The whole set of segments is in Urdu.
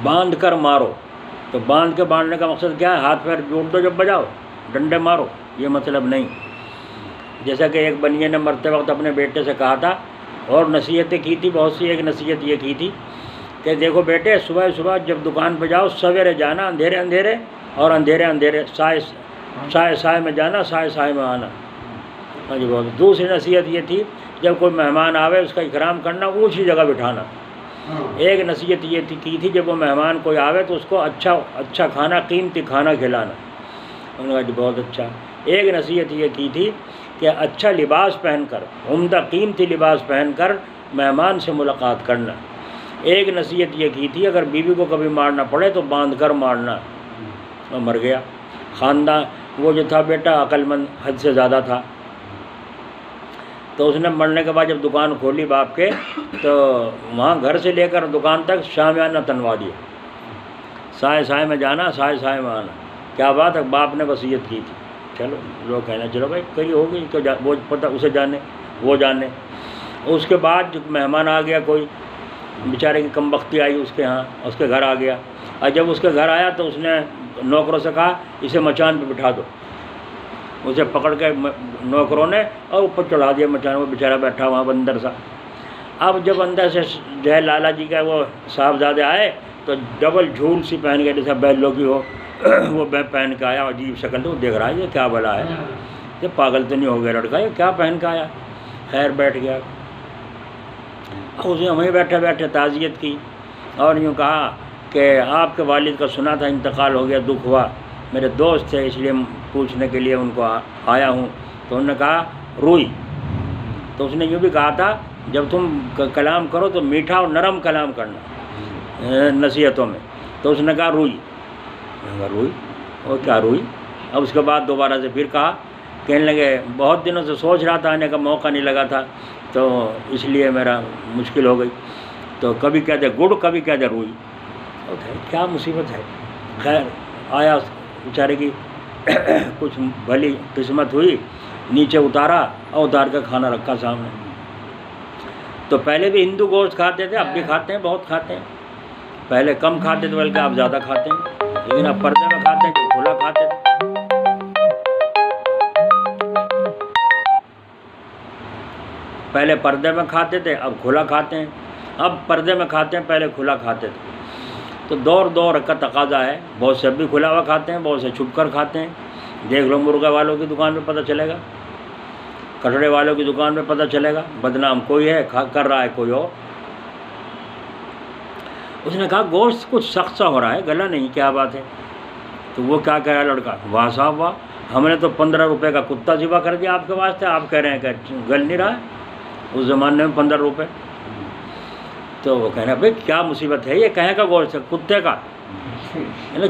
باندھ کر مارو. تو باندھ کے مارنے کا مقصد کیا ہے؟ ہاتھ پیر جوڑ دو جب بجاؤ، ڈنڈے مارو، یہ مطلب نہیں. جیسا کہ ایک بنیے نے مرتے وقت اپنے بیٹے سے کہا تھا، اور نصیحتیں کی تھی بہت سی. ایک نصیحت یہ کی تھی کہ دیکھو بیٹے، صبح صبح جب دکان پہ جاؤ سویرے جانا، اندھیرے اندھیرے، اور اندھیرے اندھیرے سائے میں جانا، سائے میں آنا. ہاں جی بہت. دوسری نصیحت یہ تھی جب کوئی مہمان آوے اس کا اکرام کرنا، اونچی جگہ بٹھانا. ایک نصیحت یہ کی تھی جب وہ مہمان کوئی آوے تو اس کو اچھا کھانا، قیمتی کھانا کھلانا. انہوں نے کہا جی بہت اچھا. ایک نصیحت یہ کی تھی کہ اچھا لباس پہن کر، عمدہ قیمتی لباس پہن کر مہمان سے ملاقات کرنا. ایک نصیحت یہ کی تھی اگر بیوی کو کبھی مارنا پڑے تو باندھ کر مارنا. اور مر گیا. خاندان وہ جو تھا بیٹا عقل مند حد سے زیادہ تھا، تو اس نے مرنے کے بعد جب دکان کھولی باپ کے، تو وہاں گھر سے لے کر دکان تک شامیانہ تنوا دیا. سائے میں جانا، سائے میں آنا. کیا بات ہے، باپ نے وصیت کی تھی. چلو لوگ کہنا چلو بھائی کری ہوگی تو وہ پتہ اسے جانے، وہ جانے. اس کے بعد جو مہمان آ گیا، کوئی بیچارے کی کم بختی آئی اس کے ہاں، اس کے گھر آ گیا. اور جب اس کے گھر آیا تو اس نے نوکروں سے کہا اسے مچان پہ بٹھا دو. اسے پکڑ کے نوکروں نے اور اوپر چڑھا دیا مچان. وہ بیچارہ بیٹھا وہاں بندر سا. اب جب اندر سے جو ہے لالا جی کا وہ صاحبزادے آئے تو ڈبل جھول سی پہن کے، جیسا بیلوں کی ہو وہ پہن کے آیا. عجیب شکل تو دیکھ رہا ہے یہ کیا بلا ہے، یہ پاگل تو نہیں ہو گیا لڑکا، یہ کیا پہن کے آیا. خیر بیٹھ گیا. اس نے وہیں بیٹھے بیٹھے تعزیت کی اور یوں کہا کہ آپ کے والد کا سنا تھا انتقال ہو گیا، دکھ ہوا، میرے دوست تھے اس لیے پوچھنے کے لیے ان کو آیا ہوں. تو انہوں نے کہا روئی. تو اس نے یوں بھی کہا تھا جب تم کلام کرو تو میٹھا اور نرم کلام کرنا نصیحتوں میں. تو اس نے کہا روئی. روئی اور کیا روئی. اب اس کے بعد دوبارہ سے پھر کہا، کہنے لگے بہت دنوں سے سوچ رہا تھا، آنے کا موقع نہیں لگا تھا تو اس لیے میرا مشکل ہو گئی. تو کبھی کہتے گڑ، کبھی کہتے روئی. کیا مصیبت ہے. خیر آیا بیچارے کی کچھ بھلی قسمت ہوئی، نیچے اتارا اور اتار کے کھانا رکھا سامنے. تو پہلے بھی ہندو گوشت کھاتے تھے، اب بھی کھاتے ہیں، بہت کھاتے ہیں. پہلے کم کھاتے تھے بلکہ اب زیادہ کھاتے ہیں، لیکن اب پردے میں کھاتے ہیں کہ کھلا کھاتے تھے. پہلے پردے میں کھاتے تھے، اب کھلا کھاتے ہیں. اب پردے میں کھاتے ہیں، پہلے کھلا کھاتے تھے. تو دور کا تقاضا ہے. بہت سے اب بھی کھلا ہوا کھاتے ہیں، بہت سے چھپ کر کھاتے ہیں. دیکھ لو مرغا والوں کی دکان پہ پتہ چلے گا، کٹڑے والوں کی دکان پہ پتہ چلے گا. بدنام کوئی ہے، کر رہا ہے کوئی اور. اس نے کہا گوشت کچھ سخت سا ہو رہا ہے، گلا نہیں، کیا بات ہے. تو وہ کیا کہہ رہا ہے لڑکا، واہ صاحب واہ، ہم نے تو 15 روپے کا کتا ذبح کر دیا آپ کے واسطے، آپ کہہ رہے ہیں کہ گل نہیں رہا ہے. اس زمانے میں 15 روپے. تو وہ کہہ رہے ہیں بھائی کیا مصیبت ہے، یہ کہیں کا گوشت ہے، کتے کا.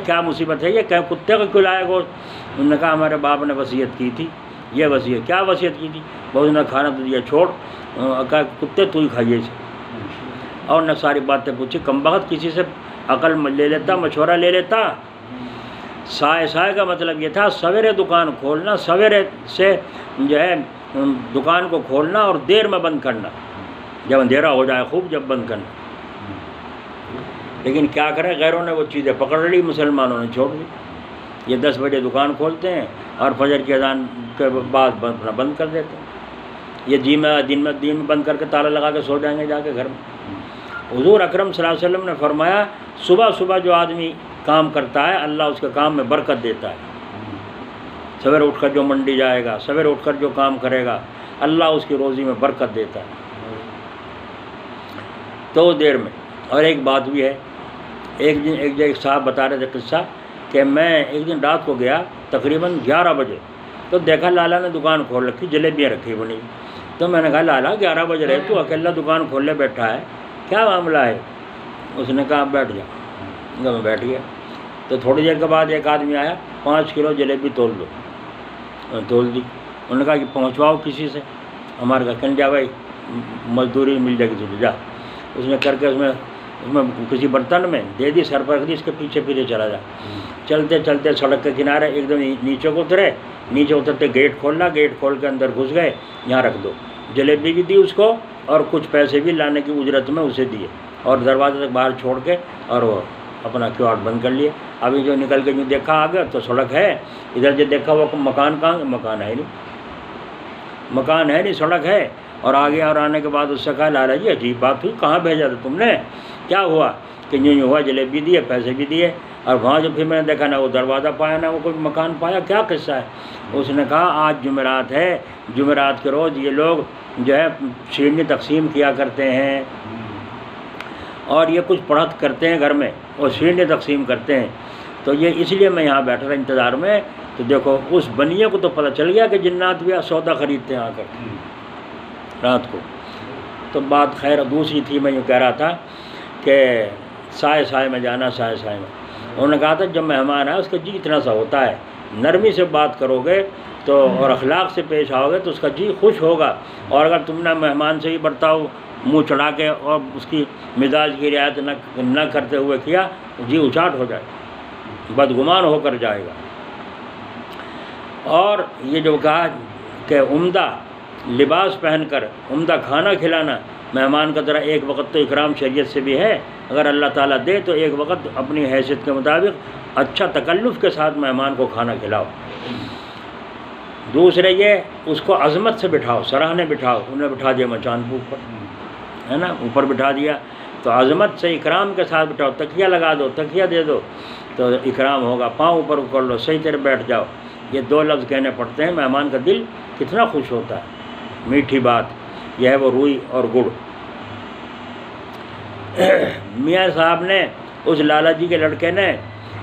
کیا مصیبت ہے، یہ کہیں کتے کا کیوں لایا گوشت. انہوں نے کہا ہمارے باپ نے وصیت کی تھی. یہ وصیت کیا وصیت کی تھی؟ بہت نے کھانا تو دیا چھوڑ، کہا کتے تو ہی کھائیے اسے. اور نے ساری باتیں پوچھی. کم بخت کسی سے عقل لے لیتا، مشورہ لے لیتا. سائے کا مطلب یہ تھا سویرے دکان کھولنا، سویرے سے جو ہے دکان کو کھولنا اور دیر میں بند کرنا، جب اندھیرا ہو جائے خوب جب بند کرنا. لیکن کیا کریں، غیروں نے وہ چیزیں پکڑ لی، مسلمانوں نے چھوڑ دی. یہ 10 بجے دکان کھولتے ہیں اور فجر کی اذان کے بعد بند کر دیتے ہیں. یہ دن میں بند کر کے تالا لگا کے سو جائیں گے جا کے گھر میں. حضور اکرم صلی اللہ علیہ وسلم نے فرمایا صبح جو آدمی کام کرتا ہے اللہ اس کے کام میں برکت دیتا ہے. سویرے اٹھ کر جو منڈی جائے گا، سویرے اٹھ کر جو کام کرے گا، اللہ اس کی روزی میں برکت دیتا ہے. تو دیر میں. اور ایک بات بھی ہے، ایک صاحب بتا رہے تھے قصہ کہ میں ایک دن رات کو گیا تقریباً 11 بجے، تو دیکھا لالا نے دکان کھول رکھی، جلیبیاں رکھی بنی. تو میں نے کہا لالا 11 بج رہے تو اکیلا دکان کھولنے بیٹھا ہے، کیا معاملہ ہے؟ اس نے کہا بیٹھ جا. میں بیٹھ گیا. تو تھوڑی دیر کے بعد ایک آدمی آیا، 5 کلو جلیبی تول دو. تول دی. انہوں نے کہا کہ پہنچواؤ کسی سے. ہمارے گھر کہنے جا بھائی مزدوری مل جائے گی تجھے، جا. اس نے کر کے اس میں کسی برتن میں دے دی، سر پر رکھ دی، اس کے پیچھے چلا جا. چلتے چلتے سڑک کے کنارے ایک دم نیچے کو اترے. نیچے اترتے گیٹ کھولنا، گیٹ کھول کے اندر گھس گئے. یہاں رکھ دو. جلیبی بھی دی اس کو اور کچھ پیسے بھی لانے کی اجرت میں اسے دیے اور دروازے تک باہر چھوڑ کے اور وہ اپنا کیوٹ بند کر لیے. ابھی جو نکل کے جو دیکھا آگے تو سڑک ہے, ادھر جو دیکھا وہ مکان کہاں, مکان ہے نہیں, مکان ہے نہیں, سڑک ہے. اور آگے اور آنے کے بعد اس سے کہا لالا جی عجیب بات ہوئی, کہاں بھیجا تھا تم نے, کیا ہوا؟ کہ یوں ہوا, جلیبی دیے, پیسے بھی دیے, اور وہاں جو پھر میں نے دیکھا نہ وہ دروازہ پایا نہ وہ کوئی مکان پایا, کیا قصہ ہے؟ اس نے کہا آج جمعرات ہے, جمعرات کے روز یہ لوگ جو ہے شیرنی تقسیم کیا کرتے ہیں اور یہ کچھ پڑھت کرتے ہیں گھر میں اور شیرنی تقسیم کرتے ہیں, تو یہ اس لیے میں یہاں بیٹھا رہا انتظار میں. تو دیکھو اس بنیے کو تو پتہ چل گیا کہ جنات بھی سودا خریدتے ہیں آ کر رات کو. تو بات خیر دوسری تھی, میں یوں کہہ رہا تھا کہ سائے سائے میں جانا, سائے سائے میں. انہوں نے کہا تھا جب مہمان آئے اس کا جی اتنا سا ہوتا ہے, نرمی سے بات کرو گے تو اور اخلاق سے پیش آؤ گے تو اس کا جی خوش ہوگا, اور اگر تم نے مہمان سے ہی برتاؤ منہ چڑھا کے اور اس کی مزاج کی رعایت نہ کرتے ہوئے کیا تو جی اچاٹ ہو جائے, بدگمان ہو کر جائے گا. اور یہ جو کہا کہ عمدہ لباس پہن کر عمدہ کھانا کھلانا مہمان کا ذرا ایک وقت تو اکرام شریعت سے بھی ہے, اگر اللہ تعالیٰ دے تو ایک وقت اپنی حیثیت کے مطابق اچھا تکلف کے ساتھ مہمان کو کھانا کھلاؤ. دوسرے یہ اس کو عظمت سے بٹھاؤ, سراہنے بٹھاؤ. انہیں بٹھا دیا مچان پہ اوپر, ہے نا, اوپر بٹھا دیا تو عظمت سے اکرام کے ساتھ بٹھاؤ. تکیہ لگا دو, تکیہ دے دو تو اکرام ہوگا. پاؤں اوپر کر لو, صحیح طرح بیٹھ جاؤ. یہ دو لفظ کہنے پڑتے ہیں, مہمان کا دل کتنا خوش ہوتا ہے. میٹھی بات یہ ہے وہ روئی اور گڑ. میاں صاحب نے اس لالا جی کے لڑکے نے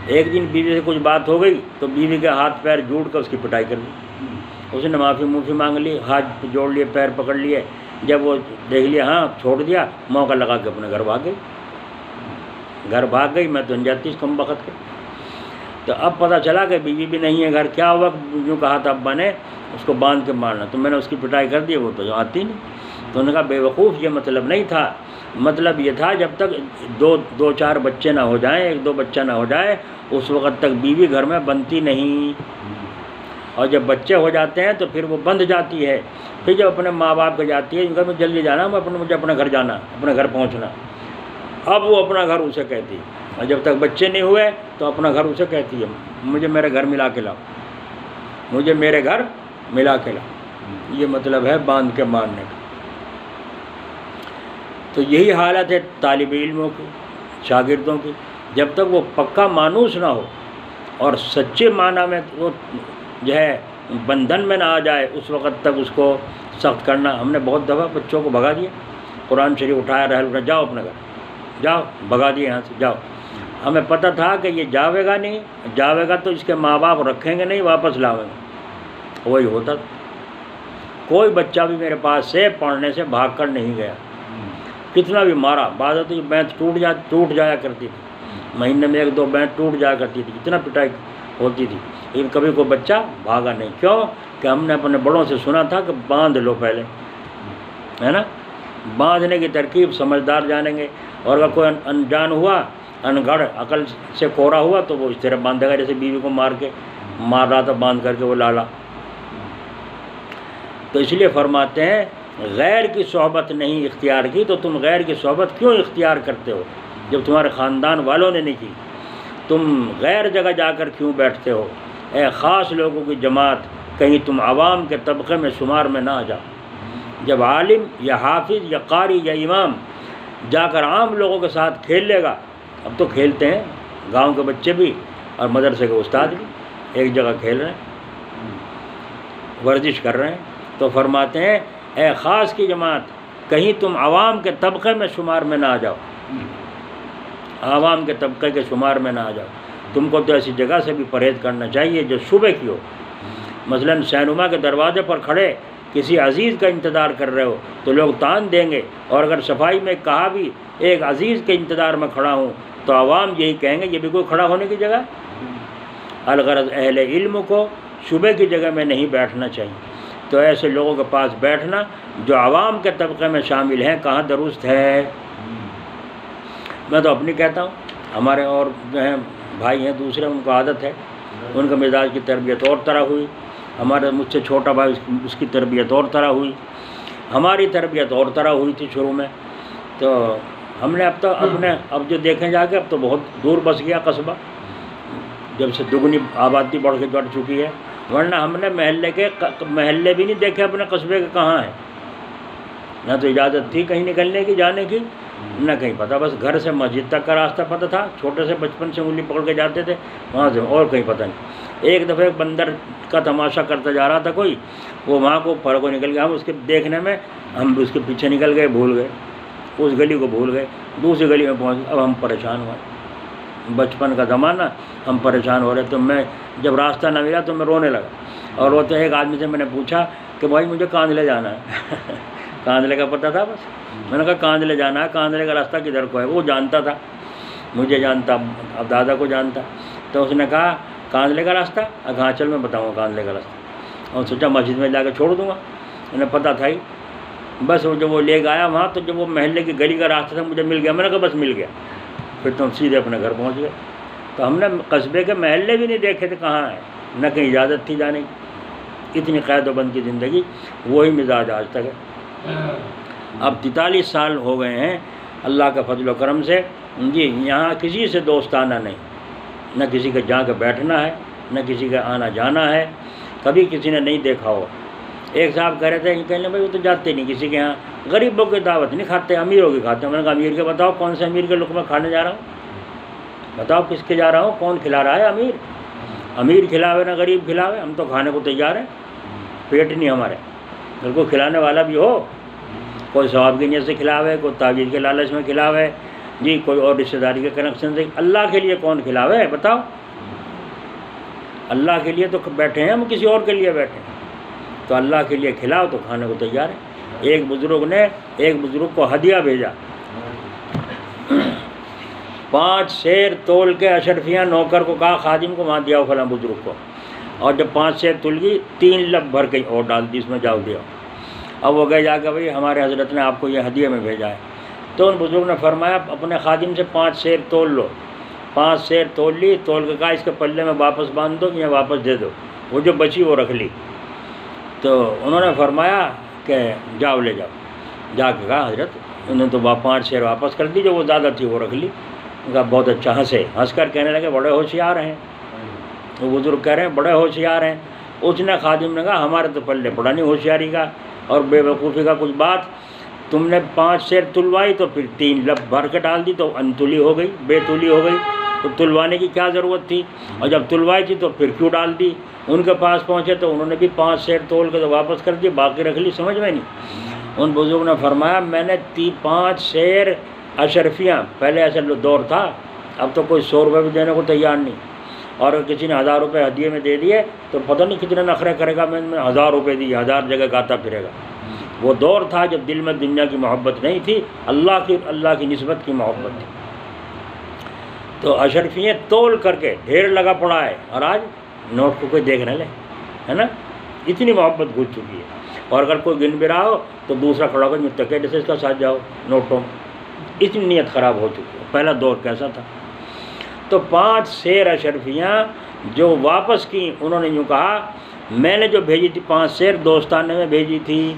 ایک دن بیوی سے کچھ بات ہو گئی تو بیوی کے ہاتھ پیر جوڑ کر اس کی پٹائی کر لی. اس نے معافی مانگ لی, ہاتھ جوڑ لیے, پیر پکڑ لیے. جب وہ دیکھ لیا ہاں چھوڑ دیا, موقع لگا کے اپنے گھر بھاگ گئی. گھر بھاگ گئی, میں تو جاتی اس کم وقت کے. تو اب پتہ چلا کہ بیوی بھی نہیں ہے گھر. کیا ہوا, جو کہا تھا ابا نے اس کو باندھ کے مارنا, تو میں نے اس کی پٹائی کر دی, وہ تو آتی نہیں. تو انہوں نے کہا بے وقوف, یہ مطلب نہیں تھا. مطلب یہ تھا جب تک دو چار بچے نہ ہو جائیں, ایک دو بچہ نہ ہو جائے, اس وقت تک بیوی گھر میں بنتی نہیں. اور جب بچے ہو جاتے ہیں تو پھر وہ بندھ جاتی ہے. پھر جب اپنے ماں باپ کے جاتی ہے کہ میں جلدی جانا, مجھے اپنے گھر جانا, اپنے گھر پہنچنا. اب وہ اپنا گھر اسے کہتی ہے, اور جب تک بچے نہیں ہوئے تو اپنا گھر اسے کہتی ہے مجھے میرے گھر ملا کے لاؤ, مجھے میرے گھر ملا کے لاؤ. یہ مطلب ہے باندھ کے مارنے کا. تو یہی حالت ہے طالب علموں کی, شاگردوں کی. جب تک وہ پکا مانوس نہ ہو اور سچے معنی میں وہ جو ہے بندھن میں نہ آ جائے, اس وقت تک اس کو سخت کرنا. ہم نے بہت دفعہ بچوں کو بھگا دیا, قرآن شریف اٹھایا رہے, جاؤ اپنے گھر جاؤ, بھگا دیے یہاں سے, جاؤ. ہمیں پتہ تھا کہ یہ جاوے گا نہیں, جاوے گا تو اس کے ماں باپ رکھیں گے نہیں, واپس لاویں گے. وہی ہوتا. کوئی بچہ بھی میرے پاس سے پڑھنے سے بھاگ کر نہیں گیا, کتنا بھی مارا. بعض تو یہ بینچ ٹوٹ جایا کرتی تھی, مہینے میں 1-2 بینچ ٹوٹ جایا کرتی تھی, اتنا پٹائی ہوتی تھی. لیکن کبھی کوئی بچہ بھاگا نہیں. کیوں کہ ہم نے اپنے بڑوں سے سنا تھا کہ باندھ لو پہلے, ہے نا. باندھنے کی ترکیب سمجھدار جانیں گے. اور اگر کوئی انجان ہوا, انگڑ عقل سے کوڑا ہوا تو وہ اس طرح باندھے گا جیسے بیوی کو مار رہا تھا باندھ کر کے وہ لالا. تو اس لیے فرماتے ہیں غیر کی صحبت نہیں اختیار کی تو تم غیر کی صحبت کیوں اختیار کرتے ہو جب تمہارے خاندان والوں نے نہیں کی؟ تم غیر جگہ جا کر کیوں بیٹھتے ہو؟ اے خاص لوگوں کی جماعت, کہیں تم عوام کے طبقے میں شمار میں نہ آ جاؤ. جب عالم یا حافظ یا قاری یا امام جا کر عام لوگوں کے ساتھ کھیل لے گا, اب تو کھیلتے ہیں گاؤں کے بچے بھی اور مدرسے کے استاد بھی ایک جگہ کھیل رہے ہیں, ورزش کر رہے ہیں, تو فرماتے ہیں اے خاص کی جماعت کہیں تم عوام کے طبقے میں شمار میں نہ آ جاؤ, عوام کے طبقے کے شمار میں نہ آ جاؤ. تم کو تو ایسی جگہ سے بھی پرہیز کرنا چاہیے جو صبح کی ہو. مثلاً سینما کے دروازے پر کھڑے کسی عزیز کا انتظار کر رہے ہو تو لوگ تان دیں گے, اور اگر صفائی میں کہا بھی ایک عزیز کے انتظار میں کھڑا ہوں تو عوام یہی کہیں گے یہ بھی کوئی کھڑا ہونے کی جگہ. الغرض اہل علم کو صبح کی جگہ میں نہیں بیٹھنا چاہیے. تو ایسے لوگوں کے پاس بیٹھنا جو عوام کے طبقے میں شامل ہیں کہاں درست ہے؟ میں تو اپنی کہتا ہوں, ہمارے اور جو ہیں بھائی ہیں دوسرے, ان کو عادت ہے, ان کا مزاج کی تربیت اور طرح ہوئی. ہمارے مجھ سے چھوٹا بھائی اس کی تربیت اور طرح ہوئی, ہماری تربیت اور طرح ہوئی تھی شروع میں. تو ہم نے اب تو اب جو دیکھیں جا کے اب تو بہت دور بس گیا قصبہ، جب سے دگنی آبادی بڑھ چکی ہے، ورنہ ہم نے محلے بھی نہیں دیکھے اپنے قصبے کے کہاں ہیں، نہ تو اجازت تھی کہیں نکلنے کی جانے کی، نہ کہیں پتہ، بس گھر سے مسجد تک کا راستہ پتہ تھا، چھوٹے سے بچپن سے انگلی پکڑ کے جاتے تھے وہاں سے، اور کہیں پتہ نہیں۔ ایک دفعہ ایک بندر کا تماشا کرتا جا رہا تھا کوئی، وہ وہاں کو پر کو نکل گیا، ہم اس کے دیکھنے میں ہم اس کے پیچھے نکل گئے، بھول گئے اس گلی کو، بھول گئے، دوسری گلی میں پہنچ گئے۔ اب ہم پریشان ہوئے، بچپن کا زمانہ، ہم پریشان ہو رہے، تو میں جب راستہ نہ ملا تو میں رونے لگا، اور روتے ایک آدمی سے میں نے پوچھا کہ بھائی مجھے کاندلے جانا ہے کاندلے کا پتہ تھا بس، میں نے کہا کاندلے جانا ہے، کاندلے کا راستہ کدھر کو ہے؟ وہ جانتا تھا، مجھے جانتا، اب دادا کو جانتا، تو اس نے کہا کاندلے کا راستہ، کہاں چل میں بتاؤں گا کاندلے کا راستہ، اور سوچا مسجد میں جا کے چھوڑ دوں گا، انہیں پتہ تھا ہی، بس وہ جب وہ لے گیا وہاں، تو جب وہ محلے کی گلی کا راستہ تھا مجھے مل گیا، میں نے کہا بس مل گیا، پھر تو ہم سیدھے اپنے گھر پہنچ گئے۔ تو ہم نے قصبے کے محلے بھی نہیں دیکھے تھے کہاں ہیں، نہ کہیں اجازت تھی جانے کی، اتنی قید و بند کی زندگی، وہی مزاج آج تک ہے۔ اب 43 سال ہو گئے ہیں اللہ کا فضل و کرم سے جی، یہاں کسی سے دوستانہ نہیں، نہ کسی کا جا کے بیٹھنا ہے، نہ کسی کا آنا جانا ہے، کبھی کسی نے نہیں دیکھا ہو۔ ایک صاحب کہہ رہے تھے کہ کہنے بھائی وہ تو جاتے نہیں کسی کے یہاں، غریبوں کی دعوت نہیں کھاتے، امیروں کی کھاتے ہیں۔ میں نے کہا امیر کے بتاؤ کون سے امیر کے لقمہ کھانے جا رہا ہوں، بتاؤ کس کے جا رہا ہوں، کون کھلا رہا ہے؟ امیر کھلاوے نہ غریب کھلاوے، ہم تو کھانے کو تیار ہیں، پیٹ نہیں ہمارے، بالکل کھلانے والا بھی ہو، کوئی ثواب کی نیت سے کھلاوے، کوئی تعویذ کے لالچ میں کھلاوے جی، کوئی اور رشتہ داری کے کنیکشن سے، اللہ کے لیے کون کھلاوے بتاؤ؟ اللہ کے لیے تو بیٹھے ہیں ہم، کسی اور کے لیے بیٹھے ہیں، تو اللہ کے لیے کھلاؤ تو کھانے کو تیار ہے۔ ایک بزرگ نے ایک بزرگ کو ہدیہ بھیجا، 5 سیر تول کے اشرفیہ نوکر کو کہا خادم کو وہاں دیا ہو فلاں بزرگ کو، اور جب 5 سیر تل گئی 3 لب بھر کے اور ڈال دی اس میں، جاؤ دیا۔ اب وہ گئے جا کے بھائی ہمارے حضرت نے آپ کو یہ ہدیہ میں بھیجا ہے، تو ان بزرگ نے فرمایا اپنے خادم سے 5 سیر تول لو، 5 سیر تول لی، تول کے کہا اس کے پلے میں واپس باندھ دو یا واپس دے دو، وہ جو بچی وہ رکھ لی۔ تو انہوں نے فرمایا کہ جاؤ لے جاؤ، جا کے کہا حضرت انہوں نے تو 5 سیر واپس کر دی، جو وہ زیادہ تھی وہ رکھ لی۔ کہا بہت اچھا، ہنس کر کہنے لگے بڑے ہوشیار ہیں، وہ بزرگ کہہ رہے ہیں بڑے ہوشیار ہیں۔ اس نے خادم نے کہا ہمارے تو پلے پڑا نہیں ہوشیاری کا اور بے وقوفی کا کچھ بات، تم نے 5 سیر تلوائی تو پھر 3 لب بھر کے ڈال دی تو انتلی ہو گئی، بے تولی ہو گئی، تو تلوانے کی کیا ضرورت تھی؟ اور جب تلوائی تھی تو پھر کیوں ڈال دی؟ ان کے پاس پہنچے تو انہوں نے بھی 5 سیر تول کے تو واپس کر دی، باقی رکھ لی، سمجھ میں نہیں۔ ان بزرگ نے فرمایا میں نے 5 سیر اشرفیاں، پہلے ایسا دور تھا، اب تو کوئی 100 روپے بھی دینے کو تیار نہیں، اور اگر کسی نے 1000 روپے ہدیے میں دے دیے تو پتہ نہیں کتنے نخرے کرے گا، میں 1000 روپے دی، 1000 جگہ گاتا پھرے گا۔ وہ دور تھا جب دل میں دنیا کی محبت نہیں تھی، اللہ کی نسبت کی محبت تھی۔ تو اشرفیاں تول کر کے ڈھیر لگا پڑا ہے، اور آج نوٹ کو کوئی دیکھ نہ لے، ہے نا، اتنی محبت گھس چکی ہے۔ اور اگر کوئی گن بھی رہا ہو تو دوسرا کھڑا ہو کر تکیے سے اس کا ساتھ جاؤ نوٹوں میں، اتنی نیت خراب ہو چکی ہے۔ پہلا دور کیسا تھا؟ تو 5 سیر اشرفیاں جو واپس کی، انہوں نے یوں کہا میں نے جو بھیجی تھی 5 سیر دوستانے میں بھیجی تھی۔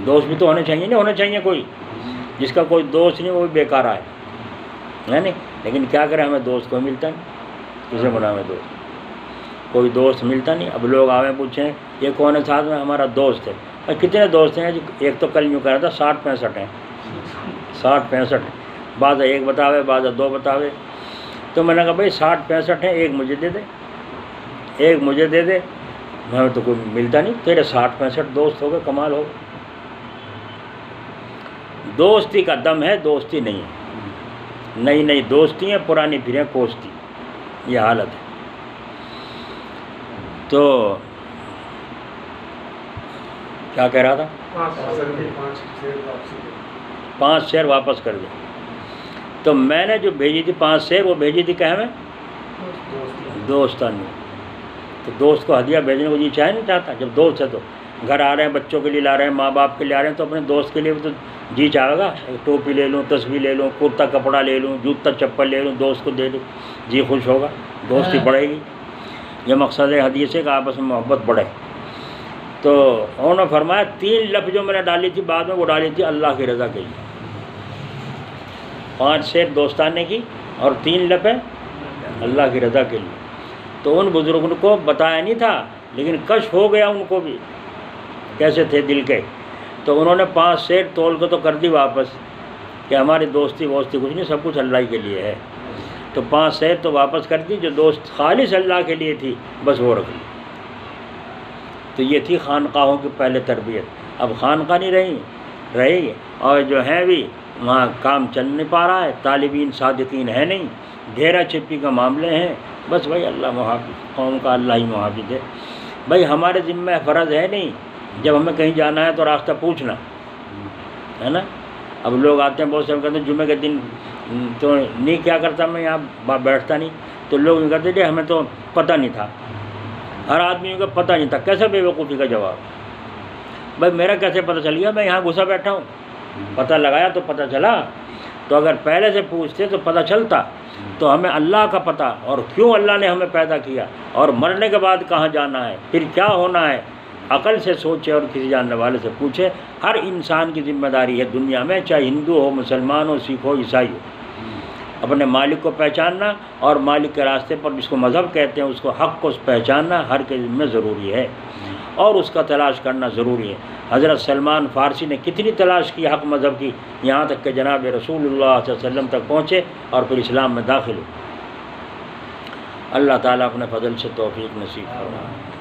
دوست بھی تو ہونے چاہیے، نہیں ہونے چاہیے، کوئی جس کا کوئی دوست نہیں وہ بھی بیکار ہے نہیں، لیکن کیا کریں ہمیں دوست کوئی ملتا نہیں، کسے بنا ہمیں دوست، کوئی دوست ملتا نہیں۔ اب لوگ آویں پوچھیں یہ کون ہے ساتھ میں، ہمارا دوست ہے، اور کتنے دوست ہیں؟ ایک تو کل یوں کہہ رہا تھا 60-65 ہیں، 60-65، بعض 1 بتاوے، بعض 2 بتاوے، تو میں نے کہا بھائی 60-65 ہیں، ایک مجھے دے دے، ایک مجھے دے دے، ہمیں تو کوئی ملتا نہیں، تیرے 60-65 دوست ہو گئے، کمال ہو گئے۔ دوستی کا دم ہے، دوستی نہیں ہے، نئی نئی دوستی ہیں، پرانی پھریں کوستی، یہ حالت ہے۔ تو کیا کہہ رہا تھا؟ 5 سیر واپس کر دیں۔ تو میں نے جو بھیجی تھی 5 سیر، وہ بھیجی تھی کہ ہمیں دوستانی، تو دوست کو ہدیہ بھیجنے کو جی چاہے نہیں چاہتا، جب دوست ہے تو گھر آ رہے ہیں، بچوں کے لیے لا رہے ہیں، ماں باپ کے لیے آ رہے ہیں، تو اپنے دوست کے لیے بھی تو جی چاہے گا، ٹوپی لے لوں، تسبیح لے لوں، کرتا کپڑا لے لوں، جوتا چپل لے لوں، دوست کو دے دوں، جی خوش ہوگا، دوستی بڑھے گی۔ یہ مقصد ہے حدیث ہے کہ آپس میں محبت بڑھے۔ تو انہوں نے فرمایا 3 لفظ جو میں نے ڈالی تھی بعد میں، وہ ڈالی تھی اللہ کی رضا کے لیے، 5 سیر دوستانے کی اور 3 لپیں اللہ کی رضا کے لیے۔ تو ان بزرگوں کو بتایا نہیں تھا، لیکن کشف ہو گیا ان کو بھی کیسے تھے دل کے، تو انہوں نے 5 سیر تول کو تو کر دی واپس کہ ہماری دوستی ووستی کچھ نہیں، سب کچھ اللہ ہی کے لیے ہے۔ تو 5 سیر تو واپس کر دی، جو دوست خالص اللہ کے لیے تھی بس وہ رکھ لی۔ تو یہ تھی خانقاہوں کی پہلے تربیت۔ اب خانقاہ نہیں رہی ہے، اور جو ہیں بھی وہاں کام چل نہیں پا رہا ہے، طالبین صادقین ہے نہیں، ڈھیرا چپی کا معاملے ہیں، بس بھائی اللہ محافظ، قوم کا اللہ ہی محافظ ہے۔ بھائی ہمارے ذمہ فرض ہے نہیں، جب ہمیں کہیں جانا ہے تو راستہ پوچھنا ہے نا۔ اب لوگ آتے ہیں بہت سے کہتے ہیں جمعے کے دن تو نہیں کیا کرتا میں یہاں بیٹھتا نہیں، تو لوگ یہ کہتے تھے ہمیں تو پتہ نہیں تھا۔ ہر آدمی کو پتہ نہیں تھا، کیسے بے وقوفی کا جواب؟ بھائی میرا کیسے پتہ چل گیا؟ میں یہاں گھسا بیٹھا ہوں، پتہ لگایا تو پتہ چلا۔ تو اگر پہلے سے پوچھتے تو پتہ چلتا۔ تو ہمیں اللہ کا پتہ، اور کیوں اللہ نے ہمیں پیدا کیا، اور مرنے کے بعد کہاں جانا ہے، پھر کیا ہونا ہے، عقل سے سوچے اور کسی جاننے والے سے پوچھے۔ ہر انسان کی ذمہ داری ہے دنیا میں، چاہے ہندو ہو، مسلمان ہو، سکھ ہو، عیسائی ہو، اپنے مالک کو پہچاننا، اور مالک کے راستے پر جس کو مذہب کہتے ہیں اس کو حق کو پہچاننا ہر کے ذمہ ضروری ہے، اور اس کا تلاش کرنا ضروری ہے۔ حضرت سلمان فارسی نے کتنی تلاش کی حق مذہب کی، یہاں تک کہ جناب رسول اللہ صلی اللہ علیہ وسلم تک پہنچے اور پھر اسلام میں داخل ہوئے۔ اللہ تعالیٰ اپنے فضل سے توفیق نصیب فرمائے۔